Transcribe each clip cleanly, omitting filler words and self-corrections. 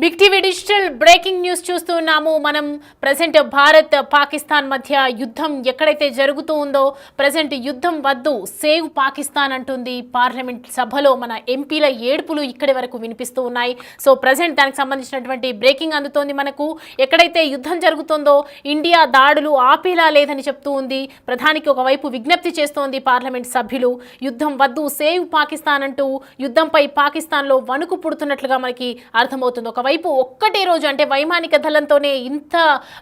Big TV digital breaking news చూస్తున్నాము మనం. Present Bharat Pakistan మధ్య యుద్ధం ఎక్కడైతే జరుగుతూ ఉందో ప్రెజెంట్ యుద్ధం వద్దు సేవ్ పాకిస్తాన్ అంటుంది పార్లమెంట్ సభలో మన ఎంపీల ఏడుపులు ఇక్కడి వరకు వినిపిస్తూ ఉన్నాయి. సో ప్రెజెంట్ దానికి సంబంధించినటువంటి బ్రేకింగ్ అందుతోంది మనకు. ఎక్కడైతే యుద్ధం జరుగుతుందో ఇండియా దాడులు ఆపేలా లేదని చెప్తూ ఉంది. ప్రధానికి ఒకవైపు విజ్ఞప్తి చేస్తోంది పార్లమెంట్ సభ్యులు. యుద్ధం వద్దు సేవ్ పాకిస్తాన్ అంటూ యుద్ధంపై పాకిస్తాన్లో వణుకు పుడుతున్నట్లుగా మనకి అర్థమవుతుంది. వైపు ఒక్కటే రోజు అంటే వైమానిక దళంతోనే ఇంత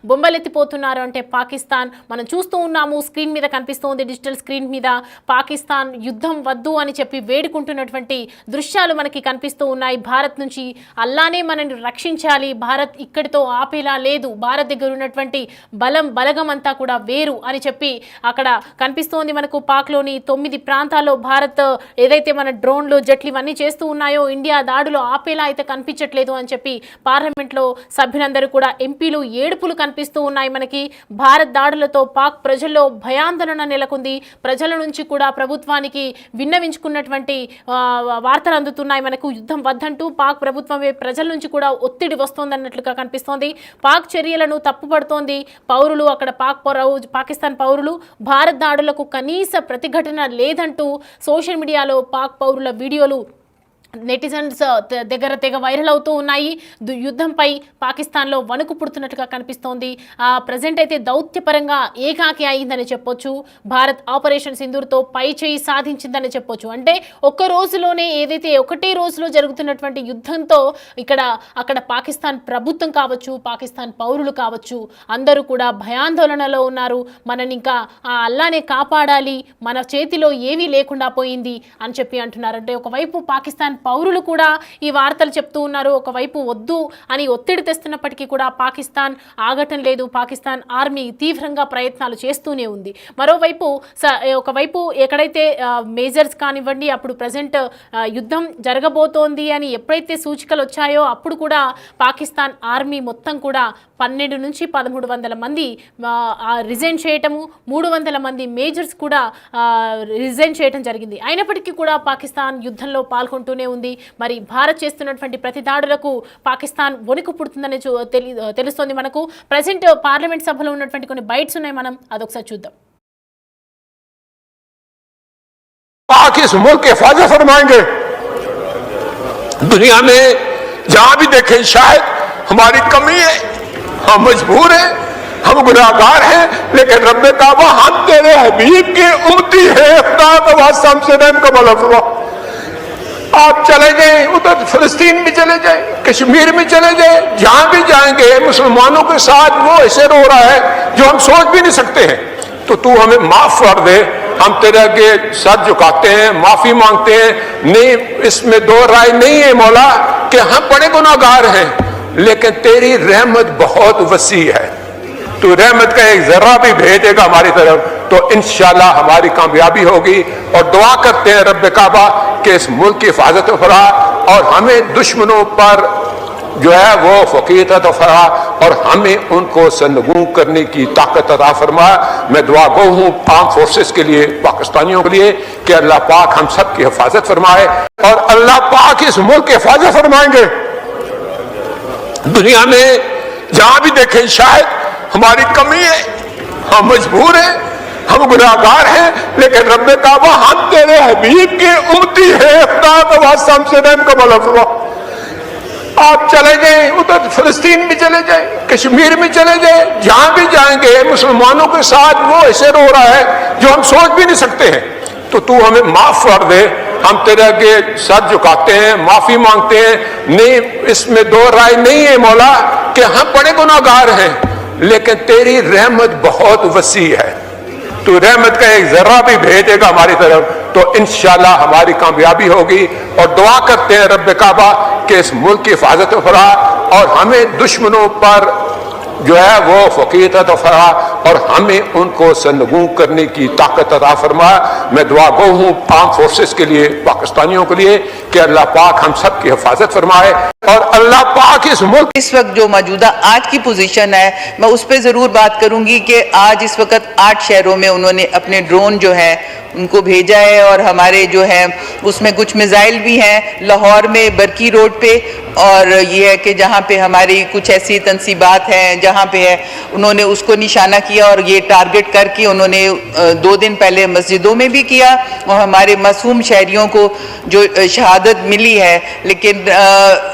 బొమ్మలెత్తిపోతున్నారు అంటే పాకిస్తాన్ మనం చూస్తూ ఉన్నాము. స్క్రీన్ మీద కనిపిస్తోంది, డిజిటల్ స్క్రీన్ మీద పాకిస్తాన్ యుద్ధం వద్దు అని చెప్పి వేడుకుంటున్నటువంటి దృశ్యాలు మనకి కనిపిస్తూ ఉన్నాయి. భారత్ నుంచి అల్లానే మనని రక్షించాలి, భారత్ ఇక్కడితో ఆపేలా లేదు, భారత్ దగ్గర ఉన్నటువంటి బలగం అంతా కూడా వేరు అని చెప్పి అక్కడ కనిపిస్తోంది మనకు. పాక్లోని 9 ప్రాంతాల్లో భారత్ ఏదైతే మన డ్రోన్లు జట్లు ఇవన్నీ చేస్తూ ఉన్నాయో ఇండియా దాడులు ఆపేలా అయితే కనిపించట్లేదు అని చెప్పి పార్లమెంట్లో సభ్యులందరూ కూడా ఎంపీలు ఏడుపులు కనిపిస్తూ ఉన్నాయి మనకి. భారత్ దాడులతో పాక్ ప్రజల్లో భయాందోళన నెలకొంది. ప్రజల నుంచి కూడా ప్రభుత్వానికి విన్నవించుకున్నటువంటి వార్తలు అందుతున్నాయి మనకు. యుద్ధం వద్దంటూ పాక్ ప్రభుత్వమే ప్రజల నుంచి కూడా ఒత్తిడి వస్తోందన్నట్లుగా కనిపిస్తోంది. పాక్ చర్యలను తప్పుపడుతోంది పౌరులు. అక్కడ పాకిస్తాన్ పౌరులు భారత్ దాడులకు కనీస ప్రతిఘటన లేదంటూ సోషల్ మీడియాలో పాక్ పౌరుల వీడియోలు నెటిజన్స్ దగ్గర తెగ వైరల్ అవుతూ ఉన్నాయి. యుద్ధంపై పాకిస్తాన్లో వణుకు పుడుతున్నట్టుగా కనిపిస్తోంది. ప్రజెంట్ అయితే దౌత్యపరంగా ఏకాకి అయిందని చెప్పొచ్చు. భారత్ ఆపరేషన్ సింధూర్తో పై చేయి సాధించిందని చెప్పొచ్చు. అంటే ఒక్క రోజులోనే ఏదైతే ఒకటే రోజులో జరుగుతున్నటువంటి యుద్ధంతో అక్కడ పాకిస్తాన్ ప్రభుత్వం కావచ్చు, పాకిస్తాన్ పౌరులు కావచ్చు, అందరూ కూడా భయాందోళనలో ఉన్నారు. మనని ఇంకా ఆ అల్లానే కాపాడాలి, మన చేతిలో ఏమీ లేకుండా పోయింది అని చెప్పి అంటున్నారు. అంటే ఒకవైపు పాకిస్తాన్ పౌరులు కూడా ఈ వార్తలు చెప్తూ ఉన్నారు. ఒకవైపు వద్దు అని ఒత్తిడి తెస్తున్నప్పటికీ కూడా పాకిస్తాన్ ఆగటం లేదు. పాకిస్తాన్ ఆర్మీ తీవ్రంగా ప్రయత్నాలు చేస్తూనే ఉంది. మరోవైపు ఒకవైపు ఎక్కడైతే మేజర్స్ కానివ్వండి అప్పుడు ప్రజెంట్ యుద్ధం జరగబోతోంది అని ఎప్పుడైతే సూచికలు వచ్చాయో అప్పుడు కూడా పాకిస్తాన్ ఆర్మీ మొత్తం కూడా 12 నుంచి 1300 మంది రిజైన్ చేయటము, 300 మంది మేజర్స్ కూడా రిజైన్ చేయటం జరిగింది. అయినప్పటికీ కూడా పాకిస్తాన్ యుద్ధంలో పాల్గొంటూనే ఉంది. మరి భారత్ చేస్తున్నటువంటి ప్రతి దాడులకు పాకిస్తాన్ వణుకు పుడుతుందని తెలుస్తోంది మనకు. ప్రెజెంట్ పార్లమెంట్ సభలో ఉన్నటువంటి కొన్ని బైట్స్ ఉన్నాయి, మనం అదొకసారి చూద్దాం. दुनिया में जहां भी देखें शायद हमारी कमी है, हम मजबूर हैं, हम गुनाहगार हैं, लेकिन रब काबा हम तेरे हबीब की उम्मती है, खुदा का वास्ता हमसे रहम का मौला फरमा। आप चले जाएं उधर फिलिस्तीन में चले जाएं, कश्मीर में चले जाएं, जहां भी जाएंगे मुसलमानों के साथ वो ऐसे रो रहा है जो हम सोच भी नहीं सकते हैं। तो तू हमें माफ कर दे, हम तेरे आगे सर झुकाते हैं, माफी मांगते हैं। नहीं, इसमें दो राय नहीं है मौला कि हम बड़े गुनाहगार हैं, लेकिन तेरी रहमत बहुत वसी है। तू रहमत का एक जर्रा भी भेजेगा हमारी तरफ तो इंशाल्लाह हमारी कामयाबी होगी। और दुआ करते हैं रब काबा कि इस मुल्क की हिफाजत फरा और हमें दुश्मनों पर जो है वो फकीर अता फरमा और हमें उनको सरनगू करने की ताकत अता फरमा। मैं दुआ गो हूँ आर्म फोर्सेस के लिए, पाकिस्तानियों के लिए कि अल्लाह पाक हम सब की हिफाजत फरमाए और अल्लाह पाक इस मुल्क की हिफाजत फरमाएंगे। दुनिया में जहां भी देखें शायद हमारी कमी है, हम मजबूर हैं, हम गुनाहगार हैं, लेकिन रब काबा हम तेरे हबीब की उम्मती है, खुदा का वास्ता हमसे रहम का मौला फरमा। आप चले जाएं उधर फिलिस्तीन में चले जाएं, कश्मीर में चले जाएं, जहां भी जाएंगे मुसलमानों के साथ वो ऐसे रो रहा है जो हम सोच भी नहीं सकते हैं। तो तू हमें माफ कर दे, हम तेरे आगे सर झुकाते हैं, माफी मांगते हैं। नहीं, इसमें दो राय नहीं है मौला कि हम बड़े गुनाहगार हैं, लेकिन तेरी रहमत बहुत वसी है। तू रहमत का एक जर्रा भी भेजेगा हमारी तरफ तो इंशाल्लाह हमारी कामयाबी होगी। और दुआ करते हैं रब काबा कि इस मुल्क की हिफाजत फरा और हमें दुश्मनों पर जो है वो फकीर अता फरमा और हमें उनको सरनगू करने की ताकत अता फरमा। मैं दुआ गो हूँ आर्म फोर्सेस के लिए, पाकिस्तानियों के लिए कि अल्लाह पाक हम सब की हिफाजत फरमाए और अल्लाह पाक इस मुल्क इस वक्त जो मौजूदा आज की पोजीशन है मैं उस पर ज़रूर बात करूंगी कि आज इस वक्त 8 शहरों में उन्होंने अपने ड्रोन जो है उनको भेजा है और हमारे जो है उसमें कुछ मिसाइल भी हैं। लाहौर में बरकी रोड पे और ये है कि जहाँ पे हमारी कुछ ऐसी तंसीबात हैं जहाँ पे है उन्होंने उसको निशाना किया और ये टारगेट करके उन्होंने 2 दिन पहले मस्जिदों में भी किया और हमारे मासूम शहरियों को जो शहादत मिली है। लेकिन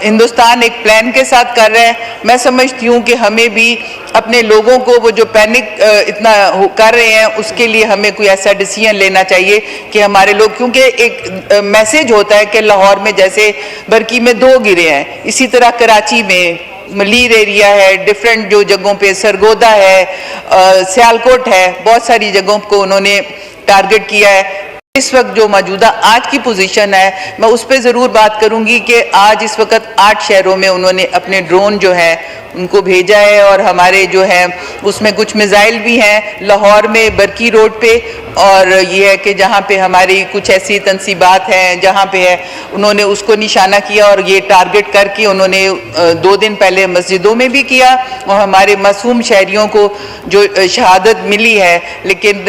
हिंदुस्तान एक प्लान के साथ कर रहा है। मैं समझती हूँ कि हमें भी अपने लोगों को वो जो पैनिक इतना कर रहे हैं उसके लिए हमें कोई ऐसा डिसीजन लेना चाहिए कि हमारे लोग, क्योंकि एक मैसेज होता है कि लाहौर में जैसे बरकी में 2 गिरे हैं, इसी तरह कराची में, मलीर एरिया है, डिफरेंट जो जगहों पे सरगोदा है, सियालकोट है, बहुत सारी जगहों को उन्होंने टारगेट किया है। इस वक्त जो मौजूदा आज की पोजीशन है मैं उस पर ज़रूर बात करूंगी कि आज इस वक्त 8 शहरों में उन्होंने अपने ड्रोन जो है उनको भेजा है और हमारे जो है उसमें कुछ मिसाइल भी हैं लाहौर में बरकी रोड पे। और ये है कि जहाँ पे हमारी कुछ ऐसी तंसीबात हैं जहाँ पे है उन्होंने उसको निशाना किया और ये टारगेट करके उन्होंने 2 दिन पहले मस्जिदों में भी किया और हमारे मासूम शहरियों को जो शहादत मिली है। लेकिन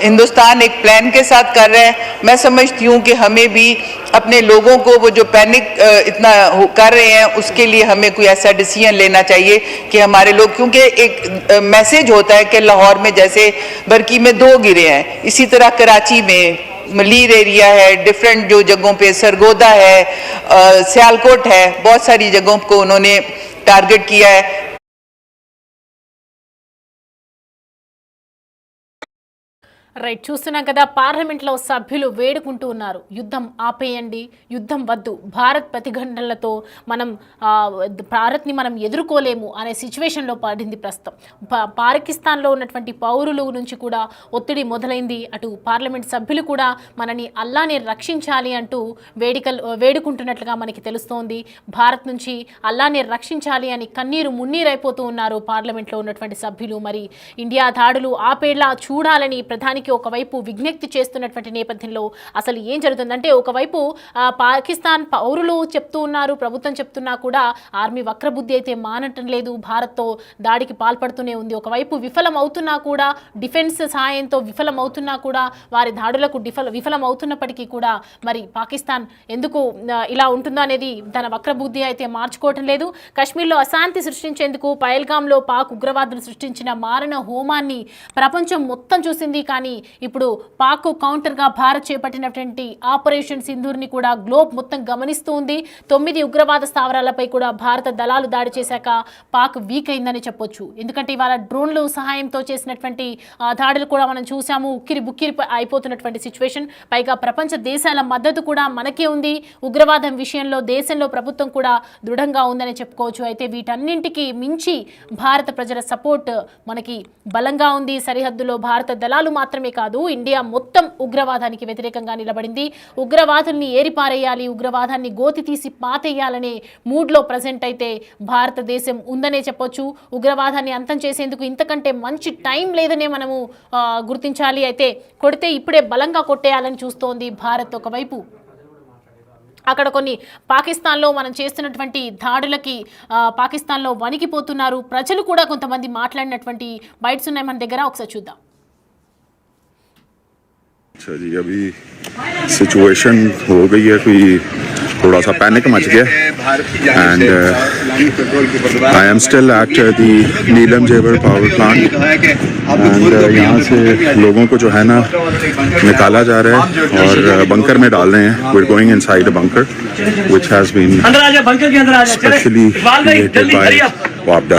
हिंदुस्तान एक प्लान के साथ कर रहा है। मैं समझती हूँ कि हमें भी अपने लोगों को वो जो पैनिक इतना कर रहे हैं उसके लिए हमें कोई ऐसा डिसीजन लेना चाहिए कि हमारे लोग, क्योंकि एक मैसेज होता है कि लाहौर में जैसे बरकी में 2 गिरे हैं, इसी तरह कराची में, मलीर एरिया है, डिफरेंट जो जगहों पे सरगोदा है, सियालकोट है, बहुत सारी जगहों को उन्होंने टारगेट किया है। రైట్, చూస్తున్నాం కదా పార్లమెంట్లో సభ్యులు వేడుకుంటూ ఉన్నారు, యుద్ధం ఆపేయండి, యుద్ధం వద్దు, భారత్ ప్రతిఘటనలతో మనం భారత్ని మనం ఎదుర్కోలేము అనే సిచ్యువేషన్లో పడింది ప్రస్తుతం. పాకిస్తాన్లో ఉన్నటువంటి పౌరులు నుంచి కూడా ఒత్తిడి మొదలైంది. అటు పార్లమెంట్ సభ్యులు కూడా మనని అల్లాని రక్షించాలి అంటూ వేడుకుంటున్నట్లుగా మనకి తెలుస్తోంది. భారత్ నుంచి అల్లాని రక్షించాలి అని కన్నీరు మున్నీరైపోతూ ఉన్నారు పార్లమెంట్లో ఉన్నటువంటి సభ్యులు. మరి ఇండియా దాడులు ఆపేలా చూడాలని ప్రధానికి ఒకవైపు విజ్ఞప్తి చేస్తున్నటువంటి నేపథ్యంలో అసలు ఏం జరుగుతుందంటే, ఒకవైపు పాకిస్తాన్ పౌరులు చెప్తూ ఉన్నారు, ప్రభుత్వం చెప్తున్నా కూడా ఆర్మీ వక్రబుద్ధి అయితే మానటం లేదు, భారత్తో దాడికి పాల్పడుతూనే ఉంది. ఒకవైపు విఫలం అవుతున్నా కూడా, డిఫెన్స్ సహాయంతో విఫలం అవుతున్నా కూడా, వారి దాడులకు విఫలం అవుతున్నప్పటికీ కూడా మరి పాకిస్తాన్ ఎందుకు ఇలా ఉంటుందో అనేది తన వక్రబుద్ధి అయితే మార్చుకోవటం లేదు. కశ్మీర్లో అశాంతి సృష్టించేందుకు పహల్గామ్లో పాక్ ఉగ్రవాదులు సృష్టించిన మారణ హోమాన్ని ప్రపంచం మొత్తం చూసింది. కానీ ఇప్పుడు పాక్ కౌంటర్గా భారత్ చేపట్టినటువంటి ఆపరేషన్ సింధూర్ని కూడా గ్లోబ్ మొత్తం గమనిస్తూ ఉంది. 9 ఉగ్రవాద స్థావరాలపై కూడా భారత దళాలు దాడి చేశాక పాక్ వీక్ అయిందని చెప్పొచ్చు. ఎందుకంటే ఇవాళ డ్రోన్లు సహాయంతో చేసినటువంటి దాడులు కూడా మనం చూసాము. ఉక్కిరి బుక్కిరి అయిపోతున్నటువంటి సిచ్యువేషన్. పైగా ప్రపంచ దేశాల మద్దతు కూడా మనకే ఉంది. ఉగ్రవాదం విషయంలో దేశంలో ప్రభుత్వం కూడా దృఢంగా ఉందని చెప్పుకోవచ్చు. అయితే వీటన్నింటికి మించి భారత ప్రజల సపోర్ట్ మనకి బలంగా ఉంది. సరిహద్దులో భారత దళాలు మాత్రమే కాదు, ఇండియా మొత్తం ఉగ్రవాదానికి వ్యతిరేకంగా నిలబడింది. ఉగ్రవాదుల్ని ఏరిపారేయాలి, ఉగ్రవాదాన్ని గోతి తీసి పాతేయాలనే మూడ్లో ప్రజెంట్ అయితే భారతదేశం ఉందనే చెప్పొచ్చు. ఉగ్రవాదాన్ని అంతం చేసేందుకు ఇంతకంటే మంచి టైం లేదనే మనము గుర్తించాలి. అయితే కొడితే ఇప్పుడే బలంగా కొట్టేయాలని చూస్తోంది భారత్. ఒకవైపు అక్కడ కొన్ని పాకిస్తాన్లో మనం చేస్తున్నటువంటి దాడులకి పాకిస్తాన్లో వణికిపోతున్నారు ప్రజలు కూడా. కొంతమంది మాట్లాడినటువంటి బైట్స్ ఉన్నాయి మన దగ్గర, ఒకసారి చూద్దాం. अच्छा जी, अभी सिचुएशन हो गई है, कोई थोड़ा सा पैनिक मच गया and I am still at the Neelum Jhelum power plant and यहाँ से लोगों को जो है ना निकाला जा रहा है और बंकर में डाल रहे हैं. We are going inside a bunker which has been specially created by वापडा.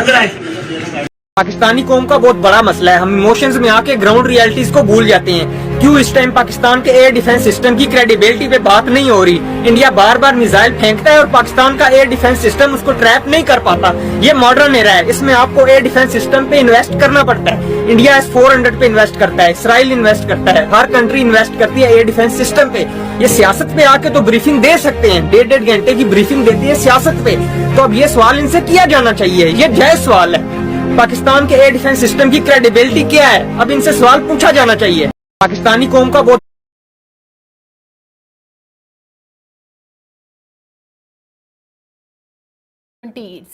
पाकिस्तानी कौम का बहुत बड़ा मसला है. हम इमोशंस में आके ग्राउंड रियलिटीज को भूल जाते हैं. क्यों इस टाइम पाकिस्तान के एयर डिफेंस सिस्टम की क्रेडिबिलिटी पे बात नहीं हो रही. इंडिया बार बार मिसाइल फेंकता है और पाकिस्तान का एयर डिफेंस सिस्टम उसको ट्रैप नहीं कर पाता. ये मॉडर्न एरा है, इसमें आपको एयर डिफेंस सिस्टम पे इन्वेस्ट करना पड़ता है. इंडिया S-400 पे इन्वेस्ट करता है, इसराइल इन्वेस्ट करता है, हर कंट्री इन्वेस्ट करती है एयर डिफेंस सिस्टम पे. ये सियासत पे आके तो ब्रीफिंग दे सकते हैं, 1.5 घंटे की ब्रीफिंग देती है सियासत पे. तो अब ये सवाल इनसे किया जाना चाहिए, ये जायज सवाल है. पाकिस्तान के एयर डिफेंस सिस्टम की क्रेडिबिलिटी क्या है, अब इनसे सवाल पूछा जाना चाहिए. पाकिस्तानी कौम का बहुत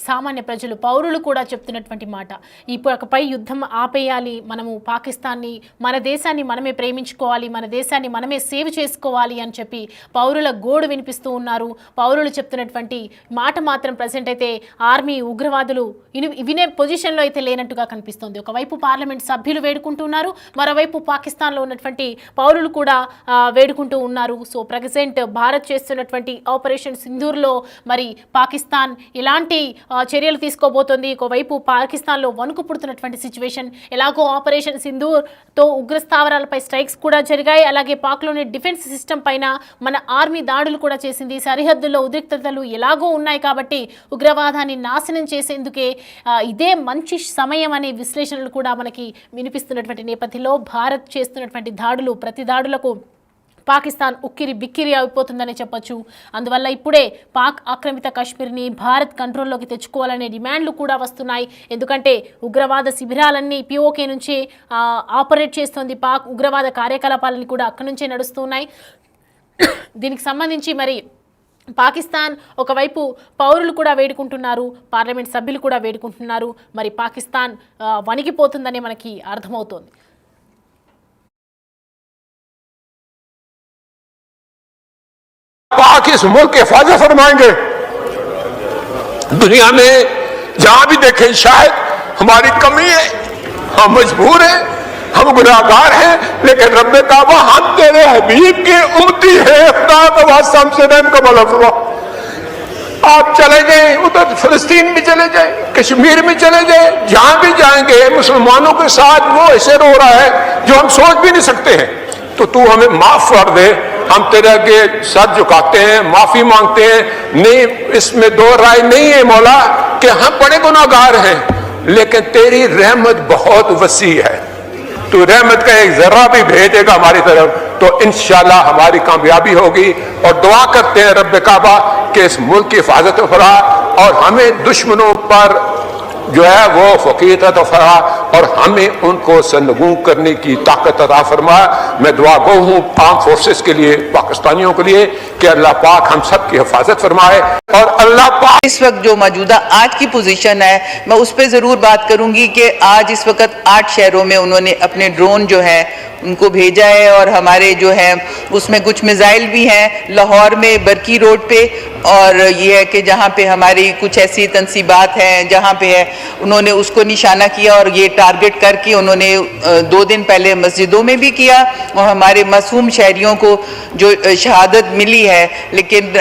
సామాన్య ప్రజలు పౌరులు కూడా చెప్తున్నటువంటి మాట, ఇప్పటిపై యుద్ధం ఆపేయాలి, మనము పాకిస్తాన్ని, మన దేశాన్ని మనమే ప్రేమించుకోవాలి, మన దేశాన్ని మనమే సేవ్ చేసుకోవాలి అని చెప్పి పౌరుల గోడు వినిపిస్తూ ఉన్నారు. పౌరులు చెప్తున్నటువంటి మాట మాత్రం ప్రజెంట్ అయితే ఆర్మీ ఉగ్రవాదులు వినే పొజిషన్లో అయితే లేనట్టుగా కనిపిస్తుంది. ఒకవైపు పార్లమెంట్ సభ్యులు వేడుకుంటున్నారు, మరోవైపు పాకిస్తాన్లో ఉన్నటువంటి పౌరులు కూడా వేడుకుంటూ ఉన్నారు. సో ప్రజెంట్ భారత్ చేస్తున్నటువంటి ఆపరేషన్ సింధూర్లో మరి పాకిస్తాన్ ఎలాంటి చర్యలు తీసుకోబోతోంది, ఒకవైపు పాకిస్తాన్లో వణుకు పుడుతున్నటువంటి సిచ్యువేషన్, ఎలాగో ఆపరేషన్ సింధూర్తో ఉగ్రస్థావరాలపై స్ట్రైక్స్ కూడా జరిగాయి, అలాగే పాక్లోని డిఫెన్స్ సిస్టమ్ పైన మన ఆర్మీ దాడులు కూడా చేసింది, సరిహద్దుల్లో ఉద్రిక్తతలు ఎలాగో ఉన్నాయి కాబట్టి ఉగ్రవాదాన్ని నాశనం చేసేందుకే ఇదే మంచి సమయం అనే విశ్లేషణలు కూడా మనకి వినిపిస్తున్నటువంటి నేపథ్యంలో భారత్ చేస్తున్నటువంటి దాడులు, ప్రతి దాడులకు పాకిస్తాన్ ఉక్కిరి బిక్కిరి అయిపోతుందని చెప్పొచ్చు. అందువల్ల ఇప్పుడే పాక్ ఆక్రమిత కాశ్మీర్ని భారత్ కంట్రోల్లోకి తెచ్చుకోవాలనే డిమాండ్లు కూడా వస్తున్నాయి. ఎందుకంటే ఉగ్రవాద శిబిరాలన్నీ పిఓకే నుంచి ఆపరేట్ చేస్తోంది పాక్, ఉగ్రవాద కార్యకలాపాలని కూడా అక్కడి నుంచే నడుస్తున్నాయి. దీనికి సంబంధించి మరి పాకిస్తాన్ ఒకవైపు పౌరులు కూడా వేడుకుంటున్నారు, పార్లమెంట్ సభ్యులు కూడా వేడుకుంటున్నారు. మరి పాకిస్తాన్ వణికిపోతుందని మనకి అర్థమవుతోంది. पाक इस मुल्क की हिफाजत फरमाएंगे। दुनिया में जहां भी देखें शायद हमारी कमी है, हम मजबूर हैं, हम गुनाहगार हैं, लेकिन रब्बे काबा हम तेरे हबीब की उम्मती है, खुदा का वास्ता हमसे रहम का मौला फरमा। आप चले जाएं, उधर फिलिस्तीन में चले जाएं, कश्मीर में चले जाएं, जहां भी जाएंगे मुसलमानों के साथ वो ऐसे रो रहा है जो हम सोच भी नहीं सकते हैं। तो तू हमें माफ कर दे, हम तेरे आगे सर झुकाते हैं, माफी मांगते हैं। नहीं, इसमें दो राय नहीं है मौला कि हम बड़े गुनाहगार हैं, लेकिन तेरी रहमत बहुत वसी है, तू रहमत का एक जर्रा भी भेजेगा हमारी तरफ तो इंशाल्लाह हमारी कामयाबी होगी। और दुआ करते हैं रब्बे काबा कि इस मुल्क की हिफाजत फरा और हमें दुश्मनों पर जो है वो फकीर अता फरमा और हमें उनको सरनगू करने की ताकत अता फरमा। मैं दुआ गो हूँ आर्म फोर्सेस के लिए, पाकिस्तानियों के लिए कि अल्लाह पाक हम सब की हिफाजत फरमाए। और अल्लाह पाक इस वक्त जो मौजूदा आज की पोजीशन है मैं उस पर ज़रूर बात करूंगी कि आज इस वक्त 8 शहरों में उन्होंने अपने ड्रोन जो है उनको भेजा है और हमारे जो है उसमें कुछ मिसाइल भी हैं लाहौर में बरकी रोड पे, और ये है कि जहाँ पे हमारी कुछ ऐसी तनसीबात हैं जहाँ पे है उन्होंने उसको निशाना किया और ये टारगेट करके उन्होंने 2 दिन पहले मस्जिदों में भी किया और हमारे मासूम शहरियों को जो शहादत मिली है। लेकिन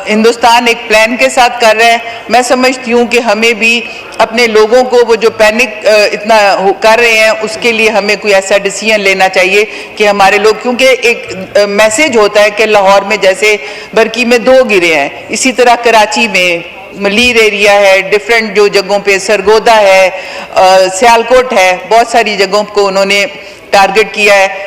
हिंदुस्तान एक प्लान के साथ कर रहा है। मैं समझती हूँ कि हमें भी अपने लोगों को वो जो पैनिक इतना कर रहे हैं उसके लिए हमें कोई ऐसा डिसीजन लेना चाहिए कि हमारे लोग, क्योंकि एक मैसेज होता है कि लाहौर में जैसे बरकी में 2 गिरे हैं, इसी तरह कराची में मलीर एरिया है, डिफरेंट जो जगहों पे सरगोदा है, सियालकोट है, बहुत सारी जगहों को उन्होंने टारगेट किया है।